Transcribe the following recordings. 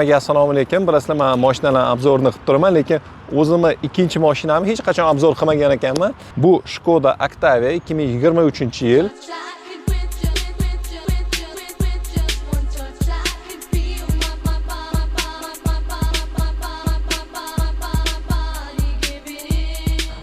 Assalomu alaykum. Bilasizlar, men mashinalarning obzorini qilib turaman, lekin o'zimni ikkinchi mashinamni hech qachon obzor qilmagan ekanman. Bu Skoda Octavia 2023-yil.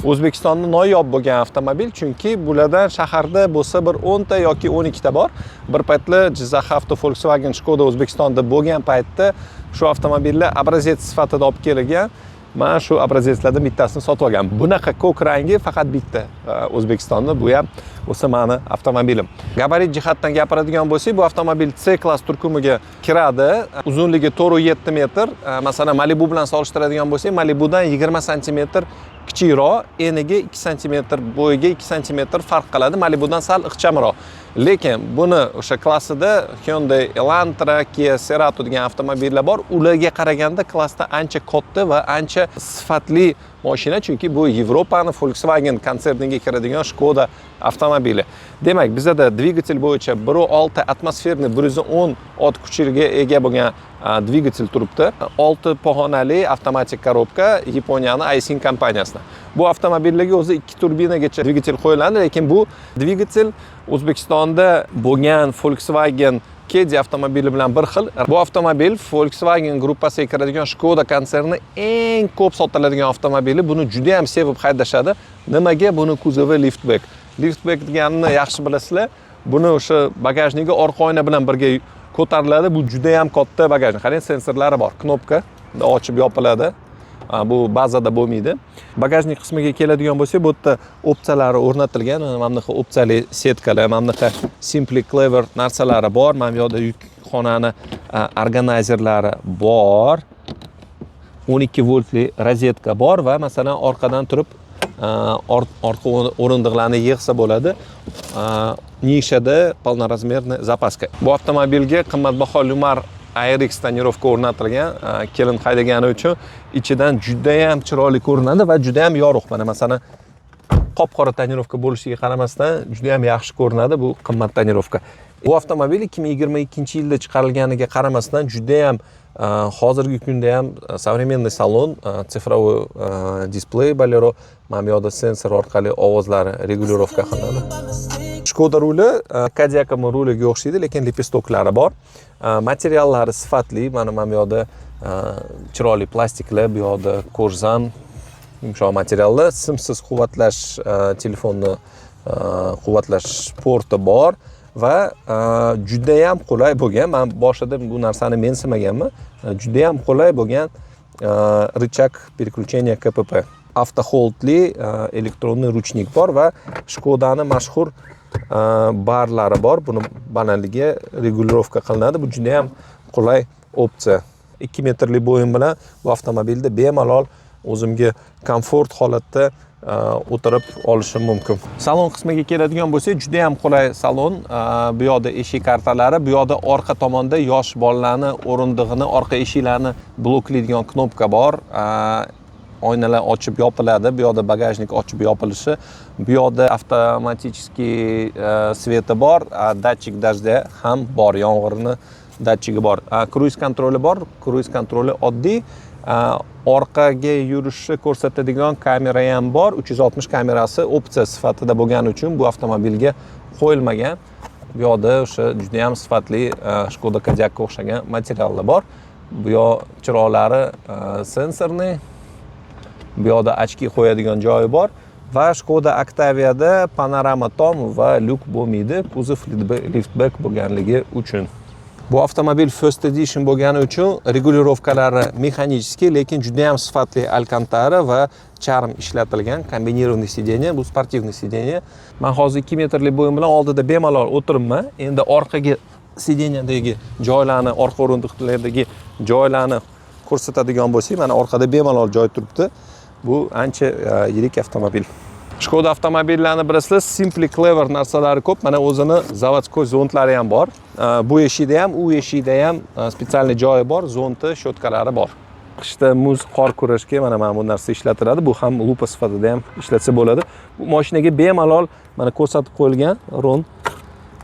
O'zbekistonda noyob bo'lgan avtomobil, chunki bulardan shaharda bo'lsa bir 10 ta yoki 12 ta bor. Bir paytlar Jizzax avto Volkswagen Skoda O'zbekistonda bo'lgan paytda shu avtomobillar obrazet sifatida olib kelgan. Men shu obrazetslardan bittasini sotib olgan. Bunaqa ko'k rangi faqat bitta O'zbekistonda, bu ham o'sha meni avtomobilim. Gabarit jihatdan gapiradigan bo'lsak, bu avtomobil C klass turkumiga kiradi. Uzunligi 4,7 metr. Masalan, Malibu bilan solishtiradigan bo'lsak, Malibudan 20 sm kichikroq, eniga 2 sm, bo'yiga 2 sm farq qiladi. Malibudan sal ixchamroq. Lekin buni o'sha klassida Hyundai Elantra, Kia Cerato degan avtomobillar bor. Ularga qaraganda klassda ancha katta va ancha sifatli mashina, chunki bu Yevropaning Volkswagen konserniga kiradigan Skoda avtomobili. Demak, bizda dvigatel bo'yicha 1.6 atmosferni 110 ot kuchiga ega bo'lgan dvigatel turibdi. 6 pog'onali avtomatik korobka, Yaponiyaning Aisin kompaniyasidan. Bu avtomobillarga o'zi 2 turbinagacha dvigatel qo'yiladi, lekin bu dvigatel O'zbekistonda bo'lgan Volkswagen Caddy avtomobili bilan bir xil. Bu avtomobil Volkswagen gruppasiga kiradigan Skoda konserni eng ko'p sotiladigan avtomobili. Buni juda ham sevib haydashadi. Nimaga? Buni kuzovi liftback. Liftback deganini yaxshi bilasizlar. Buni o'sha bagajniga orqa oyna bilan birga ko'tariladi. Bu juda ham katta bagajnik. Qarang, sensorlari bor. Knopka ochib yopiladi. Bu bazada bo'lmaydi. Bagajnik qismiga keladigan bo'lsak, bu yerda opsiyalari o'rnatilgan. Mana bunaqa opsiyali setkalar, mana bunaqa Simply Clever narsalari bor. Mana bu yerda yukxonani organizerlari bor. 12 voltli rozetka bor va masalan orqadan turib orqa o'rindiqlarni yig'sa bo'ladi. Nishada полноразмерный zapaska. Bu avtomobilga qimmatbaho Lumar ARX tonirovka o'rnatilgan. Kelin haydagani uchun ichidan juda ham chiroyli ko'rinadi va juda ham yorug'. Mana masalan qop-qora tonirovka bo'lishiga qaramasdan juda ham yaxshi ko'rinadi bu qimmat tonirovka. Bu avtomobil 2022-yilda chiqarilganiga qaramasdan juda ham hozirgi kunda ham современный salon, sifroviy displey Bolero, mana bu yerda sensor orqali ovozlari regulirovka qilinadi. Skoda ruli Kodiaq ruliga o'xshaydi, lekin lepistoklari bor. Materiallari sifatli, mana bu yerda chiroyli plastiklar, bu yerda ko'rzan, yumshoq materiallar, simsiz quvvatlash, telefonni quvvatlash porti bor va juda ham qulay bo'lgan. Men boshida bu narsani mensimaganman. Juda ham qulay bo'lgan rычаг переключения KPP. Avtoholdli elektronniy ruchnik bor va Skodani mashhur barlari bor. Buni balandligi regulirovka qilinadi. Bu juda ham qulay opsiya. 2 metrli bo'yin bilan bu avtomobilda bemalol o'zimga komfort holatda o'tirib olishim mumkin. Salon qismiga keladigan bo'lsak, juda ham qulay salon. Bu yerda eshik kartalari, bu yerda orqa tomonda yosh bolalarni o'rindig'ini, orqa eshiklarini bloklaydigan knopka bor. Oynalar ochib yopiladi. Bu yerda bagajnik ochib yopilishi. Bu yerda avtomatiskiy sveti bor, datchik dajda ham bor, yomg'irni datchigi bor. Kruiz kontroli bor. Kruiz kontroli oddiy. Orqaga yurishni ko'rsatadigan kamera ham bor. 360 kamerasi opsiya sifatida bo'lgani uchun bu avtomobilga qo'yilmagan. Bu yerda o'sha juda ham sifatli Skoda Kodiaqqa o'xshagan materiallar bor. Bu yer chiroqlari sensorli. Bu yerda ochki qo'yadigan joyi bor va Skoda Octavia'da panorama tom va lyuk bo'lmaydi, kuzov liftback bo'lganligi uchun. Bu avtomobil First Edition bo'lgani uchun regulirovkalari mexanический, lekin juda ham sifatli alkantara va charm ishlatilgan kombinirованный сиденье, bu sportivniy сиденье. Men hozir 2 metrli bo'yin bilan oldida bemalol o'tiribman. Endi orqaga sidenyadagi joylarni, orqa o'rindiqlardagi joylarni ko'rsatadigan bo'lsak, mana orqada bemalol joy turibdi. Bu ancha yirik avtomobil. Skoda avtomobillarini bilasizlar, Simply Clever narsalari ko'p. Mana o'zini zavodskoy zontlari ham bor. Bu eshikda ham, u eshikda ham spetsialniy joyi bor, zonti, shotkalari bor. Qishda muz, qor kurashga mana bu narsa ishlatiladi. Bu ham lupa sifatida ham ishlatsa bo'ladi. Bu mashinaga bemalol mana ko'rsatib qo'yilgan ron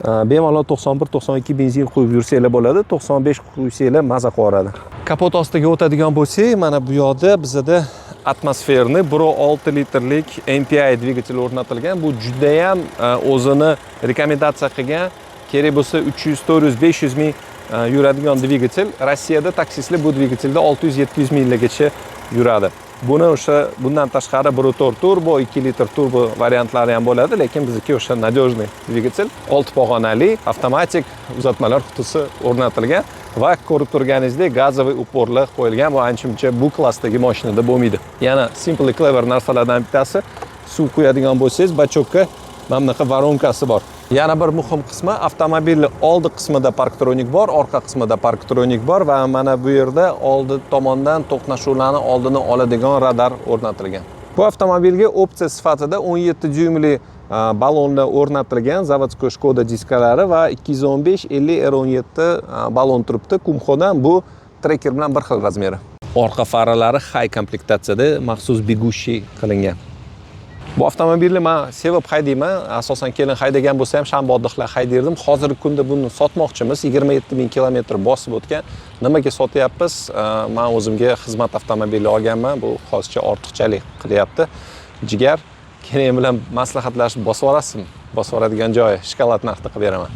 Bemalol 91-92 benzin quyib yursanglar bo'ladi, 95 quysanglar maza qilaveradi. Kapot ostiga o'tadigan bo'lsak, mana bu yoqda bizada atmosferni 1.6 litrlik MPI dvigatel o'rnatilgan. Bu juda ham o'zini rekomendatsiya qilgan, kerak bo'lsa 300, 400, 500 ming yuradigan dvigatel. Rossiyada taksistlar bu dvigatelda 600-700 minggacha yuradi. Buni o'sha bundan tashqari 1.4 turbo, 2 litr turbo variantlari ham bo'ladi, lekin bizniki o'sha надежный dvigatel, 6 pog'onali, avtomatik uzatmalar qutisi o'rnatilgan va ko'rib turganingizdek gazoviy uporlar qo'yilgan. Bu ancha-muncha bu klassdagi mashinada bo'lmaydi. Yana simple clever narsalardan bittasi, suv quyadigan bo'lsangiz, bachokka mana bunaqa varonkasi bor. Yana bir muhim qismi, avtomobilning oldi qismida parktronik bor, orqa qismida parktronik bor va mana bu yerda oldi tomondan to'qnashuvlarni oldini oladigan radar o'rnatilgan. Bu avtomobilga opsiya sifatida 17 dyuymli balonlar o'rnatilgan, zavodskoy Skoda diskalari va 215-50 R17 balon turibdi. Kumxodan bu trekker bilan bir xil razmeri. Orqa faralari high komplektatsiyada maxsus bigushi qilingan. Bu avtomobilni men sevib haydayman. Asosan kelin haydagan bo'lsa ham shamboddiqlar haydardim. Hozirgi kunda buni sotmoqchimiz. 27 ming kilometr bosib o'tgan. Nimaga sotyapmiz? Men o'zimga xizmat avtomobili olganman. Bu hozircha ortiqchalik qilyapti. Jigar, keling bilan maslahatlashib bosib yuborasizmi? Bosib yuboradigan joyi shokolad narxda qilib beraman.